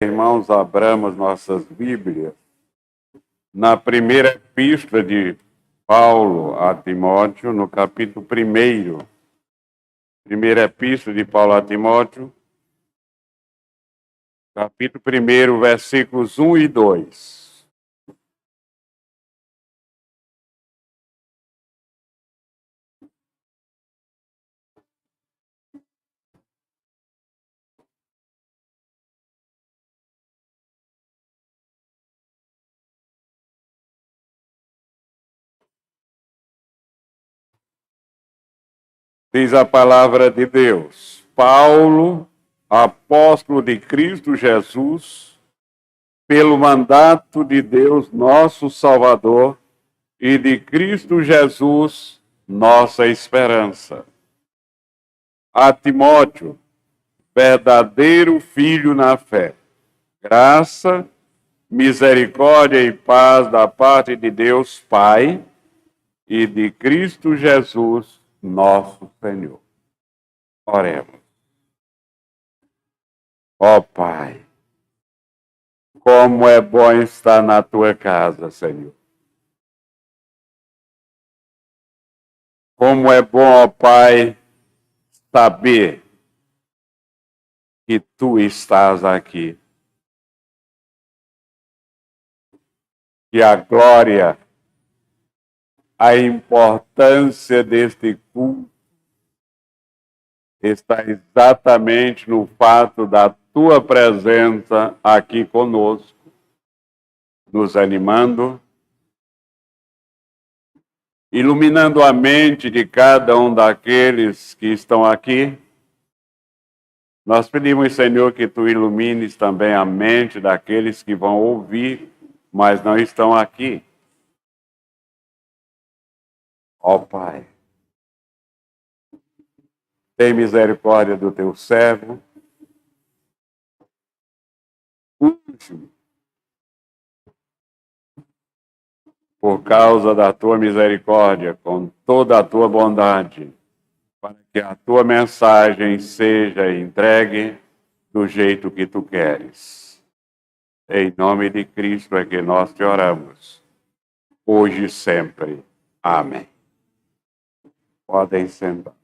Irmãos, abramos nossas Bíblias na primeira epístola de Paulo a Timóteo, no capítulo 1. Primeira epístola de Paulo a Timóteo, capítulo 1, versículos 1 e 2. Diz a palavra de Deus: Paulo, apóstolo de Cristo Jesus, pelo mandato de Deus, nosso Salvador, e de Cristo Jesus, nossa esperança. A Timóteo, verdadeiro filho na fé, graça, misericórdia e paz da parte de Deus Pai e de Cristo Jesus, nosso Senhor. Oremos. Ó Pai, como é bom estar na tua casa, Senhor. Como é bom, ó Pai, saber que tu estás aqui. Que a glória, a importância deste culto está exatamente no fato da tua presença aqui conosco, nos animando, iluminando a mente de cada um daqueles que estão aqui. Nós pedimos, Senhor, que tu ilumines também a mente daqueles que vão ouvir, mas não estão aqui. Ó Pai, tem misericórdia do teu servo. Último, por causa da tua misericórdia, com toda a tua bondade, para que a tua mensagem seja entregue do jeito que tu queres. Em nome de Cristo é que nós te oramos, hoje e sempre. Amém. Podem sentar.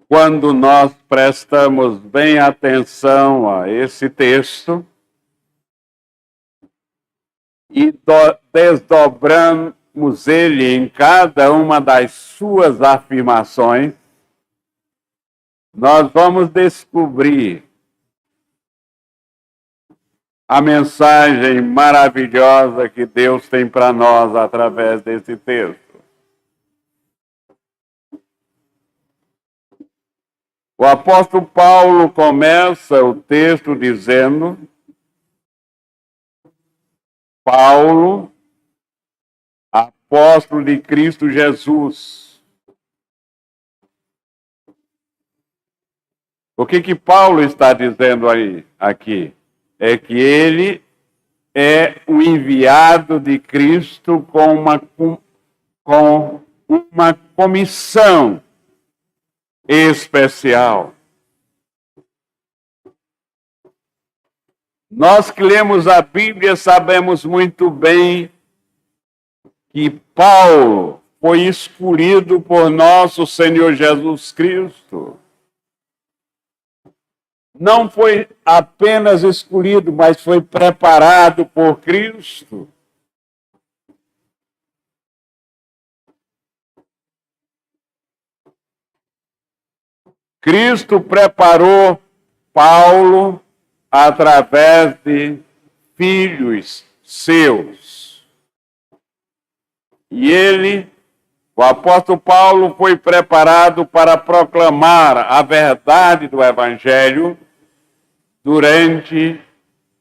Quando nós prestamos bem atenção a esse texto e desdobramos ele em cada uma das suas afirmações, nós vamos descobrir a mensagem maravilhosa que Deus tem para nós através desse texto. O apóstolo Paulo começa o texto dizendo: Paulo, apóstolo de Cristo Jesus. O que Paulo está dizendo aqui? É que ele é o enviado de Cristo com uma comissão especial. Nós que lemos a Bíblia sabemos muito bem que Paulo foi escolhido por nosso Senhor Jesus Cristo. Não foi apenas escolhido, mas foi preparado por Cristo. Cristo preparou Paulo através de filhos seus. E ele, o apóstolo Paulo, foi preparado para proclamar a verdade do Evangelho durante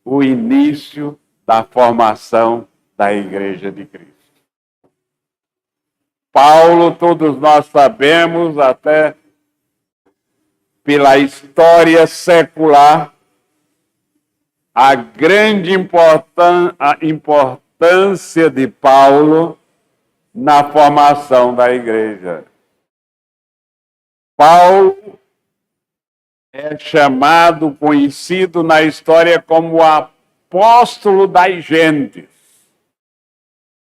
o início da formação da Igreja de Cristo. Paulo, todos nós sabemos, até pela história secular, a grande importância importância de Paulo na formação da igreja. Paulo é chamado, conhecido na história como o apóstolo das gentes,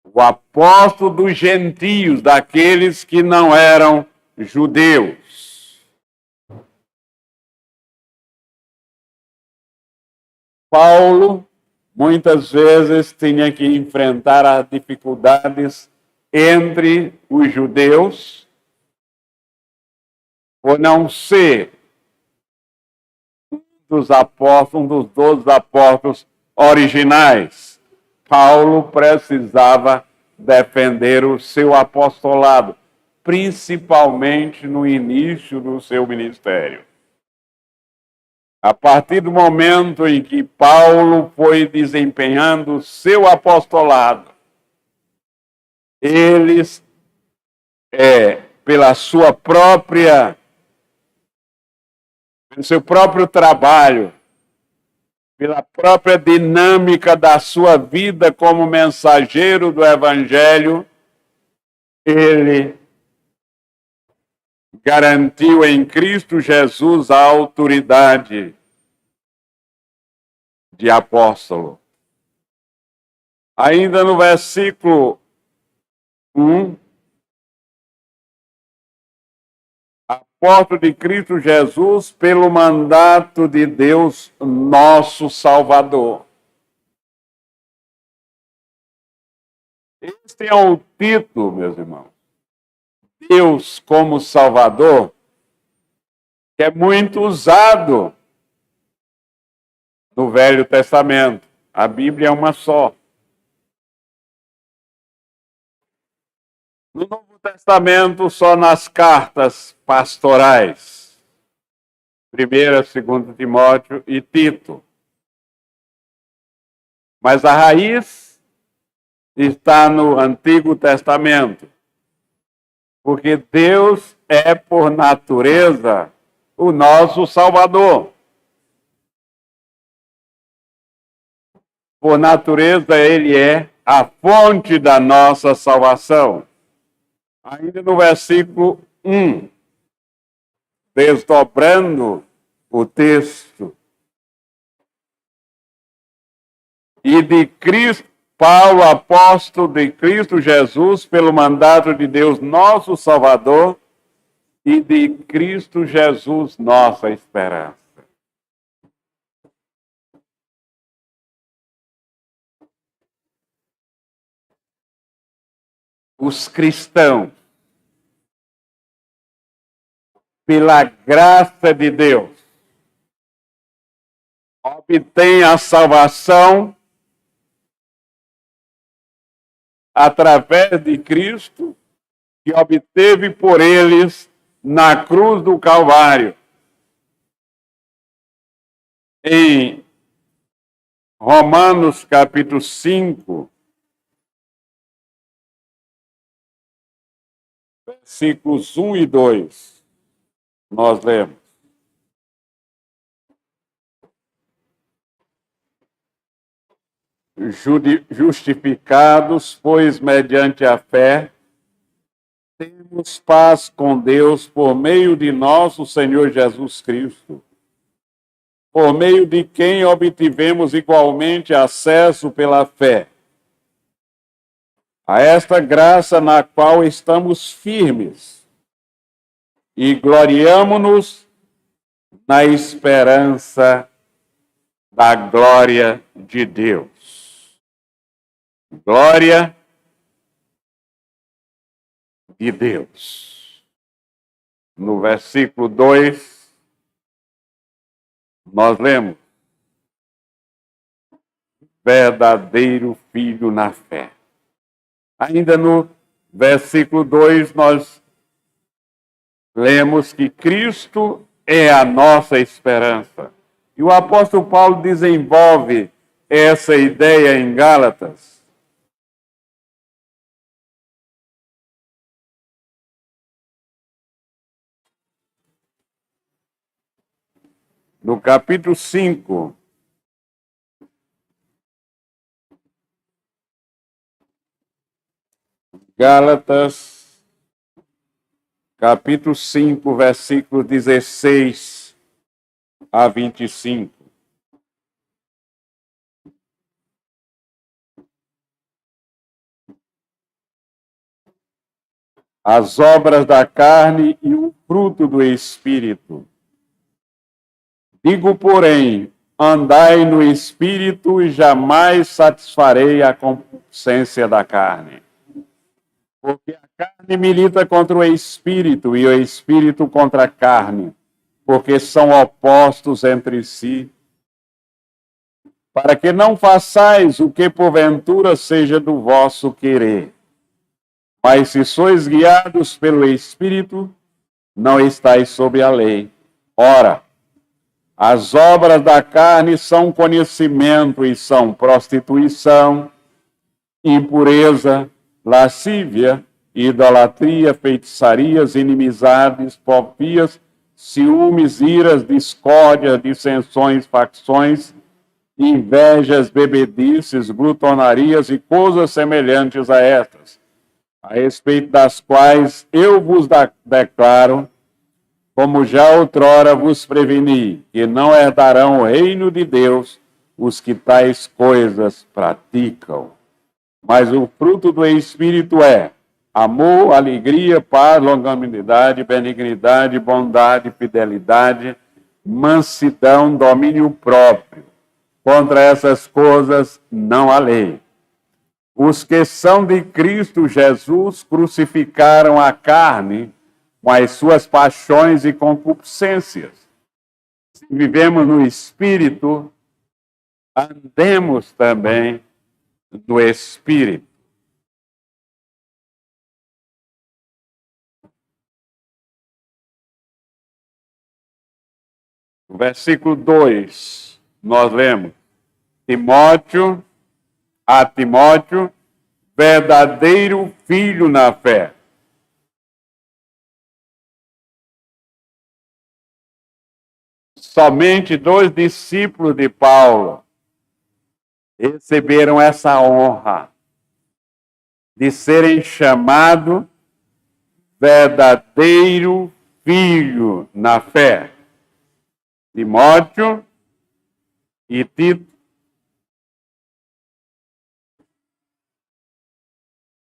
o apóstolo dos gentios, daqueles que não eram judeus. Paulo, muitas vezes, tinha que enfrentar as dificuldades entre os judeus, por não ser um dos 12 apóstolos originais. Paulo precisava defender o seu apostolado, principalmente no início do seu ministério. A partir do momento em que Paulo foi desempenhando o seu apostolado, eles, pelo seu próprio trabalho, pela própria dinâmica da sua vida como mensageiro do Evangelho, ele garantiu em Cristo Jesus a autoridade de apóstolo. Ainda no versículo 1, apóstolo de Cristo Jesus pelo mandato de Deus, nosso Salvador. Este é o título, meus irmãos. Deus como Salvador, que é muito usado no Velho Testamento. A Bíblia é uma só. No Novo Testamento, só nas cartas pastorais. 1ª, 2ª Timóteo e Tito. Mas a raiz está no Antigo Testamento. Porque Deus é, por natureza, o nosso Salvador. Por natureza, Ele é a fonte da nossa salvação. Ainda no versículo 1, desdobrando o texto, e de Cristo, Paulo, apóstolo de Cristo Jesus, pelo mandato de Deus, nosso Salvador, e de Cristo Jesus, nossa esperança. Os cristãos, pela graça de Deus, obtêm a salvação através de Cristo, que obteve por eles na cruz do Calvário. Em Romanos capítulo 5, versículos 1 e 2, nós lemos. Justificados, pois, mediante a fé, temos paz com Deus por meio de nosso Senhor Jesus Cristo, por meio de quem obtivemos igualmente acesso pela fé a esta graça na qual estamos firmes e gloriamo-nos na esperança da glória de Deus. Glória de Deus. No versículo 2, nós lemos: verdadeiro filho na fé. Ainda no versículo 2, nós lemos que Cristo é a nossa esperança. E o apóstolo Paulo desenvolve essa ideia em Gálatas. No capítulo 5, Gálatas, capítulo 5, versículos 16 a 25. As obras da carne e o fruto do Espírito. Digo, porém, andai no Espírito e jamais satisfarei a concupiscência da carne. Porque a carne milita contra o Espírito e o Espírito contra a carne, porque são opostos entre si, para que não façais o que porventura seja do vosso querer. Mas se sois guiados pelo Espírito, não estáis sob a lei. Ora, as obras da carne são conhecimento e são prostituição, impureza, lascívia, idolatria, feitiçarias, inimizades, porfias, ciúmes, iras, discórdias, dissensões, facções, invejas, bebedices, glutonarias e coisas semelhantes a estas, a respeito das quais eu vos declaro, como já outrora vos preveni, que não herdarão o reino de Deus os que tais coisas praticam. Mas o fruto do Espírito é amor, alegria, paz, longanimidade, benignidade, bondade, fidelidade, mansidão, domínio próprio. Contra essas coisas não há lei. Os que são de Cristo Jesus crucificaram a carne com as suas paixões e concupiscências. Se vivemos no Espírito, andemos também no Espírito. No versículo 2, nós lemos: Timóteo, verdadeiro filho na fé. Somente 2 discípulos de Paulo receberam essa honra de serem chamados verdadeiro filho na fé. Timóteo e Tito.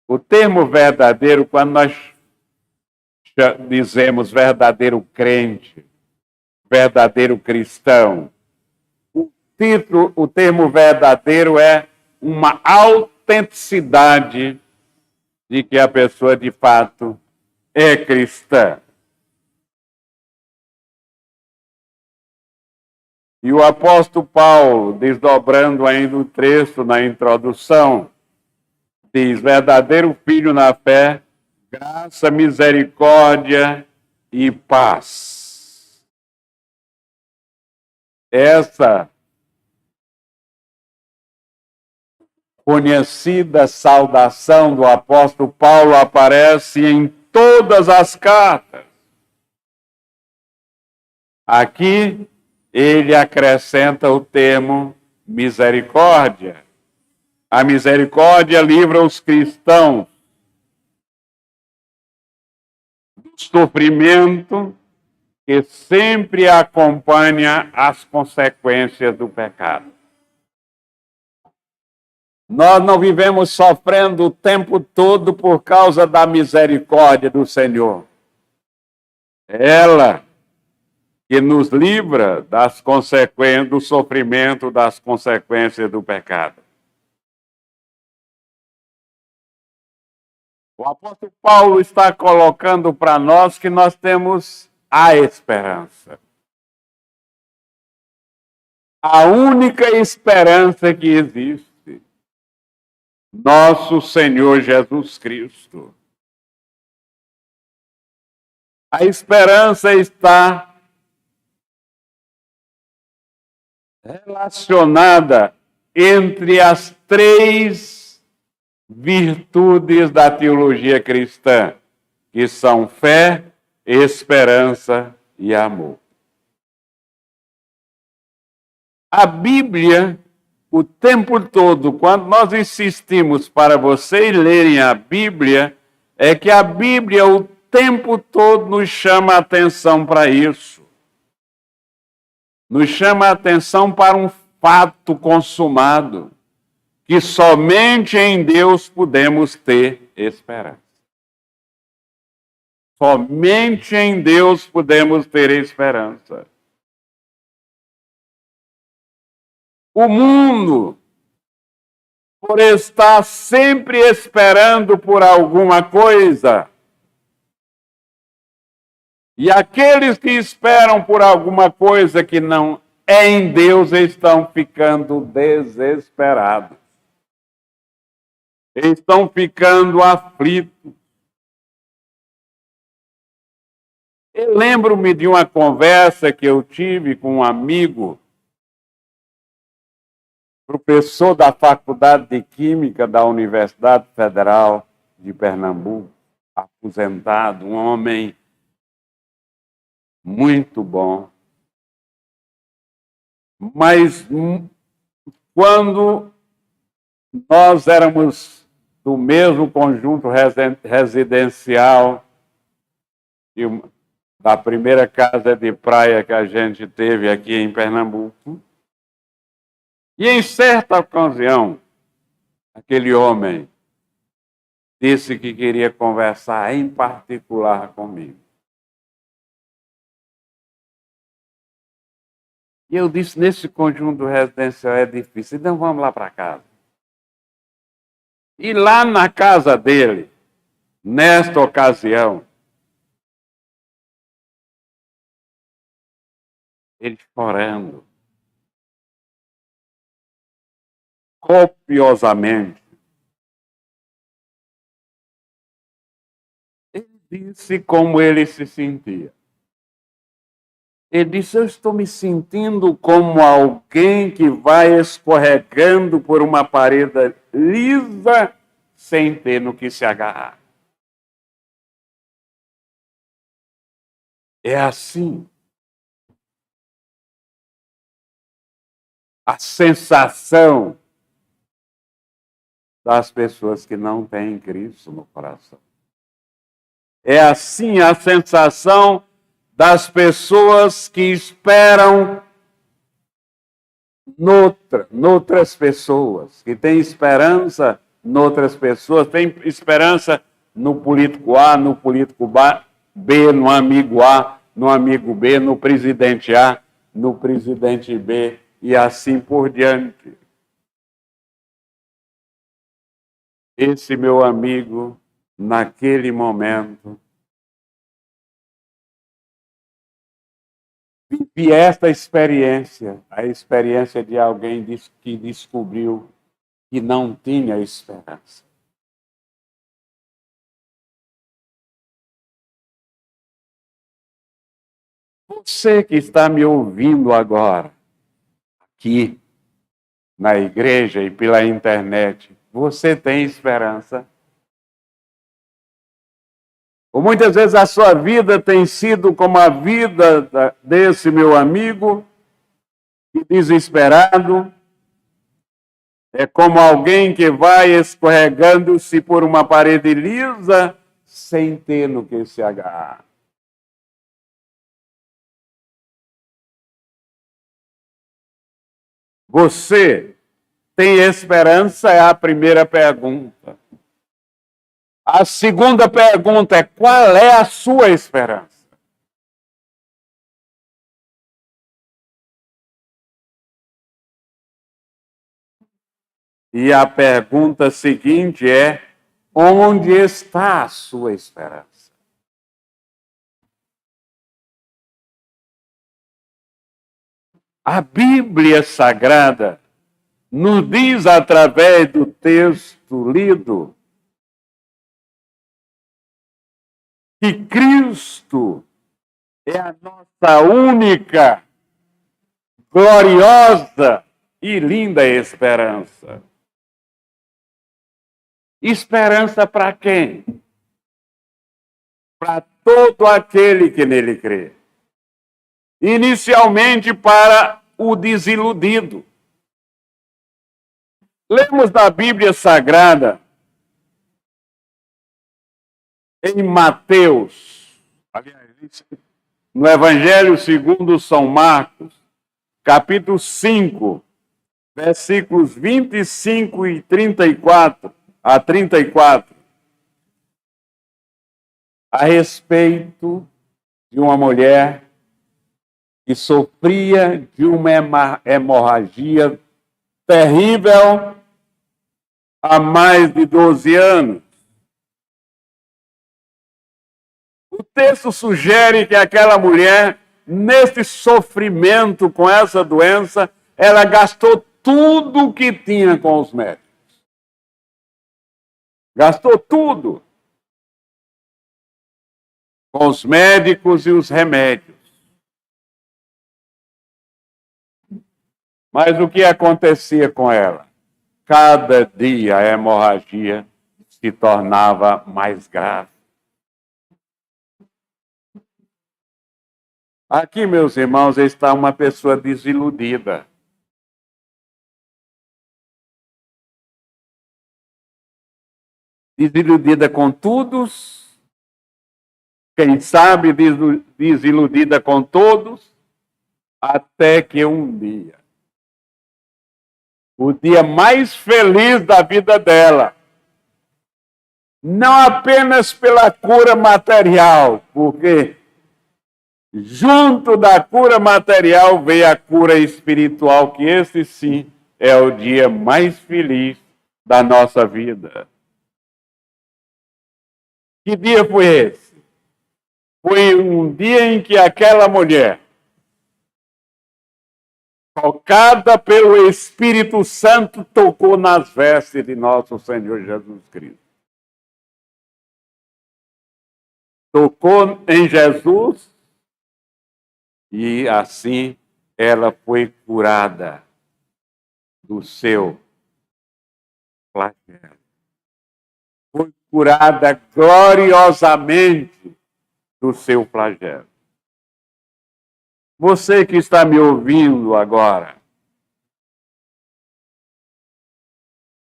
O termo verdadeiro, quando nós dizemos verdadeiro crente, verdadeiro cristão, o termo verdadeiro é uma autenticidade de que a pessoa de fato é cristã. E o apóstolo Paulo, desdobrando ainda o texto na introdução, diz: verdadeiro filho na fé, graça, misericórdia e paz. Essa conhecida saudação do apóstolo Paulo aparece em todas as cartas. Aqui ele acrescenta o termo misericórdia. A misericórdia livra os cristãos do sofrimento que sempre acompanha as consequências do pecado. Nós não vivemos sofrendo o tempo todo por causa da misericórdia do Senhor. Ela que nos livra das consequências do sofrimento, das consequências do pecado. O apóstolo Paulo está colocando para nós que nós temos a esperança. A única esperança que existe, nosso Senhor Jesus Cristo. A esperança está relacionada entre as 3 virtudes da teologia cristã, que são fé, esperança e amor. A Bíblia o tempo todo, quando nós insistimos para vocês lerem a Bíblia, é que a Bíblia o tempo todo nos chama a atenção para isso. Nos chama a atenção para um fato consumado, que somente em Deus podemos ter esperança. Somente em Deus podemos ter esperança. O mundo, por estar sempre esperando por alguma coisa, e aqueles que esperam por alguma coisa que não é em Deus estão ficando desesperados. Estão ficando aflitos. Eu lembro-me de uma conversa que eu tive com um amigo, professor da Faculdade de Química da Universidade Federal de Pernambuco, aposentado, um homem muito bom. Mas quando nós éramos do mesmo conjunto residencial da primeira casa de praia que a gente teve aqui em Pernambuco, e em certa ocasião, aquele homem disse que queria conversar em particular comigo. E eu disse, nesse conjunto residencial é difícil, então vamos lá para casa. E lá na casa dele, nesta ocasião, ele chorando, copiosamente, ele disse como ele se sentia. Ele disse, eu estou me sentindo como alguém que vai escorregando por uma parede lisa sem ter no que se agarrar. É assim. A sensação das pessoas que não têm Cristo no coração. É assim a sensação das pessoas que esperam noutras pessoas, que têm esperança noutras pessoas, têm esperança no político A, no político B, no amigo A, no amigo B, no presidente A, no presidente B, e assim por diante. Esse meu amigo, naquele momento, vive esta experiência, a experiência de alguém que descobriu que não tinha esperança. Você que está me ouvindo agora, aqui na igreja e pela internet, você tem esperança? Ou muitas vezes a sua vida tem sido como a vida desse meu amigo, desesperado, é como alguém que vai escorregando-se por uma parede lisa sem ter no que se agarrar. Você tem esperança? É a primeira pergunta. A segunda pergunta é: qual é a sua esperança? E a pergunta seguinte é: onde está a sua esperança? A Bíblia Sagrada nos diz, através do texto lido, que Cristo é a nossa única, gloriosa e linda esperança. Esperança para quem? Para todo aquele que nele crê. Inicialmente para o desiludido. Lemos na Bíblia Sagrada, em Mateus, aliás, no Evangelho segundo São Marcos, capítulo 5, versículos 25 e 34 a 34, a respeito de uma mulher que sofria de uma hemorragia terrível há mais de 12 anos. O texto sugere que aquela mulher, nesse sofrimento com essa doença, ela gastou tudo o que tinha com os médicos. Gastou tudo com os médicos e os remédios. Mas o que acontecia com ela? Cada dia a hemorragia se tornava mais grave. Aqui, meus irmãos, está uma pessoa desiludida. Desiludida com todos, quem sabe desiludida com todos, até que um dia, o dia mais feliz da vida dela, não apenas pela cura material, porque junto da cura material veio a cura espiritual, que esse sim é o dia mais feliz da nossa vida. Que dia foi esse? Foi um dia em que aquela mulher, tocada pelo Espírito Santo, tocou nas vestes de nosso Senhor Jesus Cristo. Tocou em Jesus e assim ela foi curada do seu flagelo. Foi curada gloriosamente do seu flagelo. Você que está me ouvindo agora,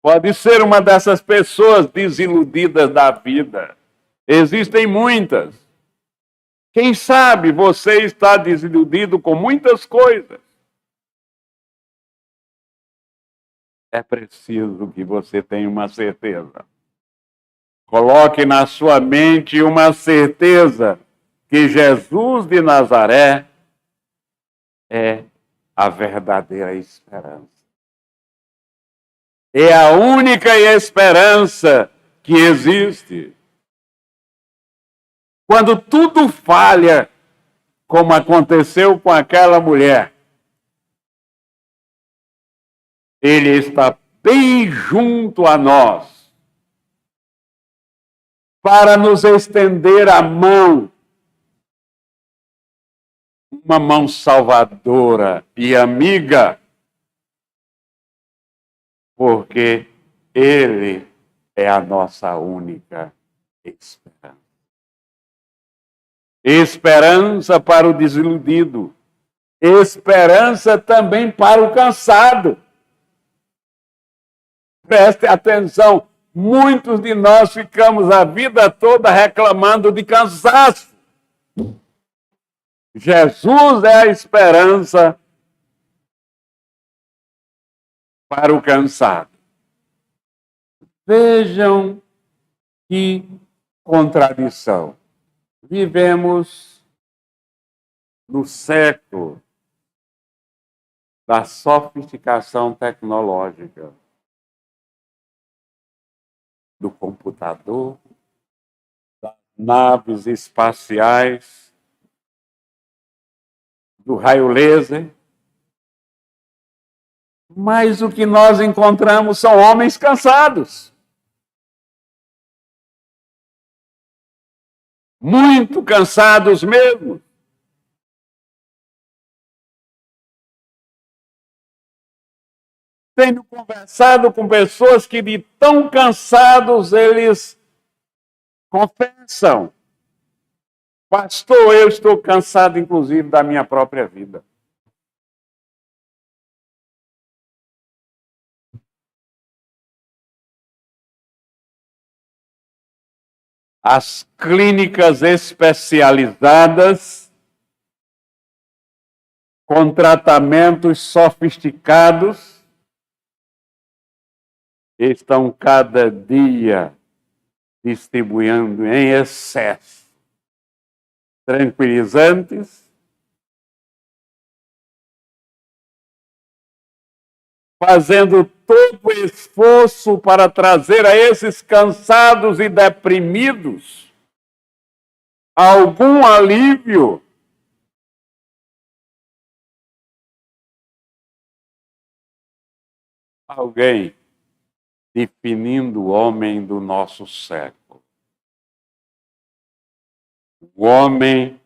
pode ser uma dessas pessoas desiludidas da vida. Existem muitas. Quem sabe você está desiludido com muitas coisas. É preciso que você tenha uma certeza. Coloque na sua mente uma certeza que Jesus de Nazaré é a verdadeira esperança. É a única esperança que existe. Quando tudo falha, como aconteceu com aquela mulher, Ele está bem junto a nós para nos estender a mão, uma mão salvadora e amiga, porque Ele é a nossa única esperança. Esperança para o desiludido, esperança também para o cansado. Preste atenção, muitos de nós ficamos a vida toda reclamando de cansaço. Jesus é a esperança para o cansado. Vejam que contradição. Vivemos no século da sofisticação tecnológica, do computador, das naves espaciais, do raio laser. Mas o que nós encontramos são homens cansados. Muito cansados mesmo. Tenho conversado com pessoas que de tão cansados eles confessam: pastor, eu estou cansado inclusive da minha própria vida. as clínicas especializadas, com tratamentos sofisticados, estão cada dia distribuindo em excesso tranquilizantes, fazendo todo o esforço para trazer a esses cansados e deprimidos algum alívio. Alguém definindo o homem do nosso século. O homem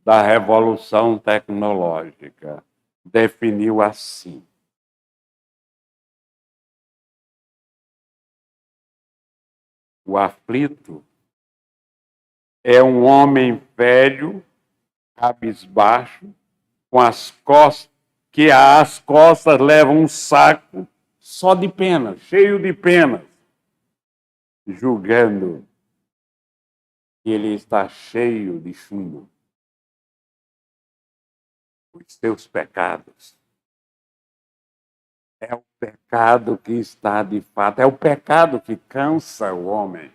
da revolução tecnológica definiu assim: o aflito é um homem velho, cabisbaixo, com as costas, que às costas leva um saco só de penas, cheio de penas, julgando que ele está cheio de chumbo. Os seus pecados. É o pecado que está de fato, é o pecado que cansa o homem.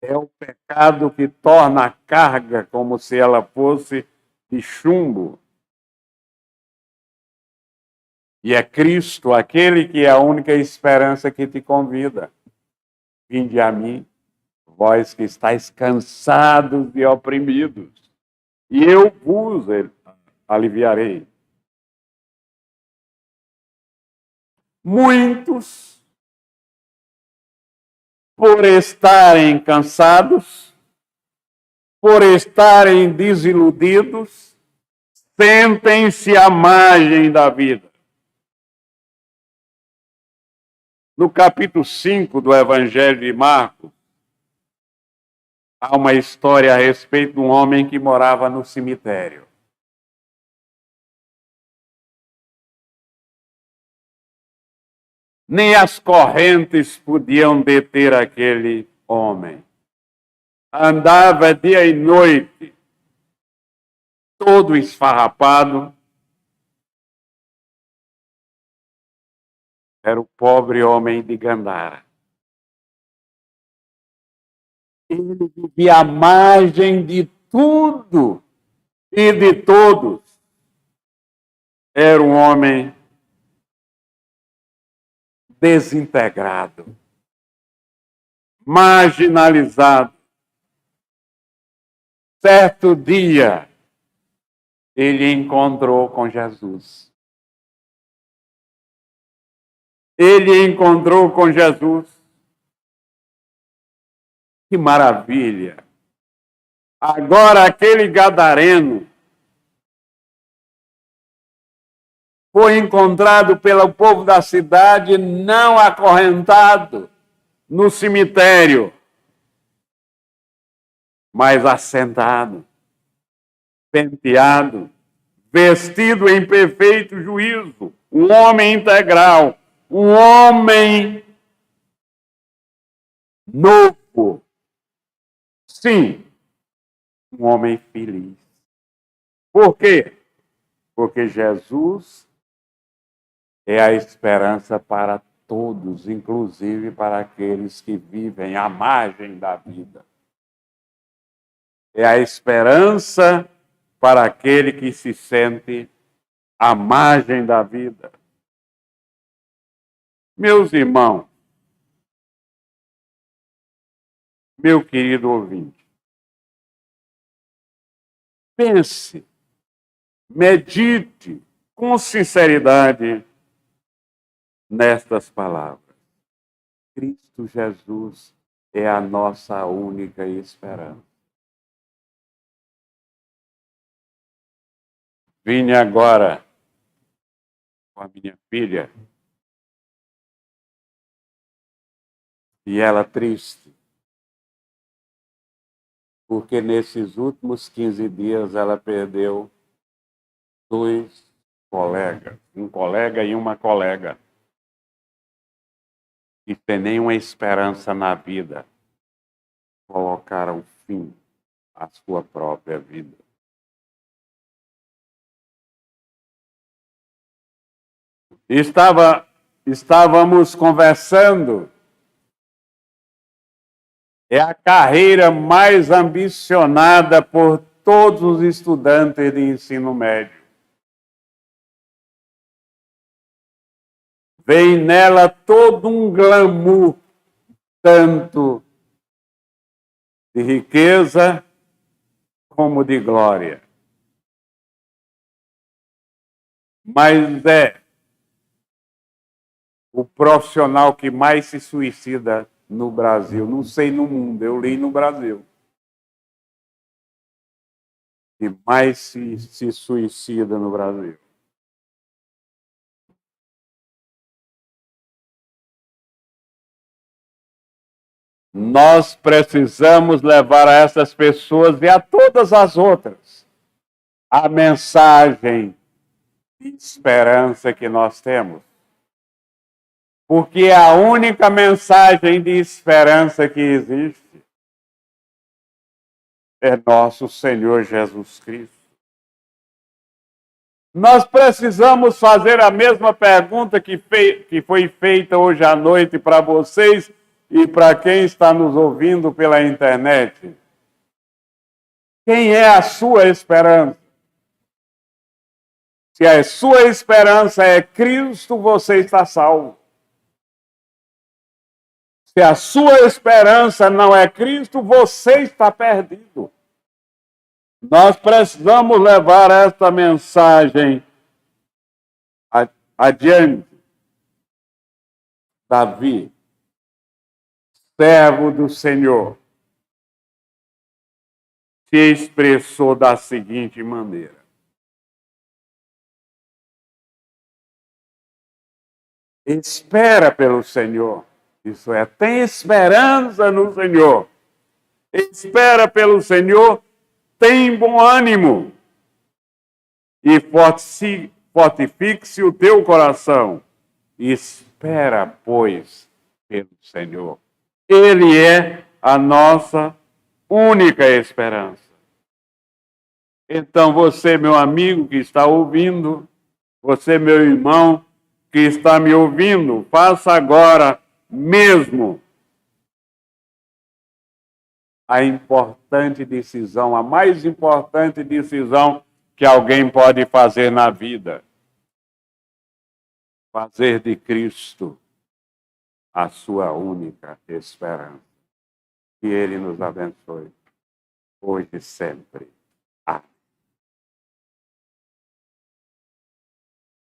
É o pecado que torna a carga como se ela fosse de chumbo. E é Cristo, aquele que é a única esperança que te convida. Vinde a mim, vós que estáis cansados e oprimidos, e eu vos aliviarei. Muitos, por estarem cansados, por estarem desiludidos, sentem-se à margem da vida. No capítulo 5 do Evangelho de Marcos, há uma história a respeito de um homem que morava no cemitério. Nem as correntes podiam deter aquele homem. Andava dia e noite, todo esfarrapado. Era o pobre homem de Gandara. Ele vivia à margem de tudo e de todos. Era um homem desintegrado, marginalizado. Certo dia, ele encontrou com Jesus. Ele encontrou com Jesus. Que maravilha! Agora aquele gadareno foi encontrado pelo povo da cidade não acorrentado no cemitério, mas assentado, penteado, vestido em perfeito juízo, um homem integral, um homem novo. Sim, um homem feliz. Por quê? Porque Jesus é a esperança para todos, inclusive para aqueles que vivem à margem da vida. É a esperança para aquele que se sente à margem da vida. Meus irmãos, meu querido ouvinte, pense, medite com sinceridade nestas palavras. Cristo Jesus é a nossa única esperança. Vim agora com a minha filha e ela triste, porque nesses últimos 15 dias ela perdeu 2 colegas, um colega e uma colega, e tem nenhuma esperança na vida colocaram fim à sua própria vida. Estávamos conversando. É a carreira mais ambicionada por todos os estudantes de ensino médio. Vem nela todo um glamour, tanto de riqueza como de glória. Mas é o profissional que mais se suicida no Brasil. Não sei no mundo, eu li no Brasil. Que mais se suicida no Brasil. Nós precisamos levar a essas pessoas e a todas as outras a mensagem de esperança que nós temos. Porque é a única mensagem de esperança que existe é nosso Senhor Jesus Cristo. Nós precisamos fazer a mesma pergunta que foi feita hoje à noite para vocês e para quem está nos ouvindo pela internet. Quem é a sua esperança? Se a sua esperança é Cristo, você está salvo. Se a sua esperança não é Cristo, você está perdido. Nós precisamos levar esta mensagem adiante. Davi, servo do Senhor, se expressou da seguinte maneira: espera pelo Senhor, isso é, tem esperança no Senhor. Espera pelo Senhor, tem bom ânimo e fortifique-se o teu coração. Espera, pois, pelo Senhor. Ele é a nossa única esperança. Então, você, meu amigo que está ouvindo, você, meu irmão que está me ouvindo, faça agora mesmo a importante decisão, a mais importante decisão que alguém pode fazer na vida. Fazer de Cristo a sua única esperança. Que Ele nos abençoe, hoje e sempre. Amém.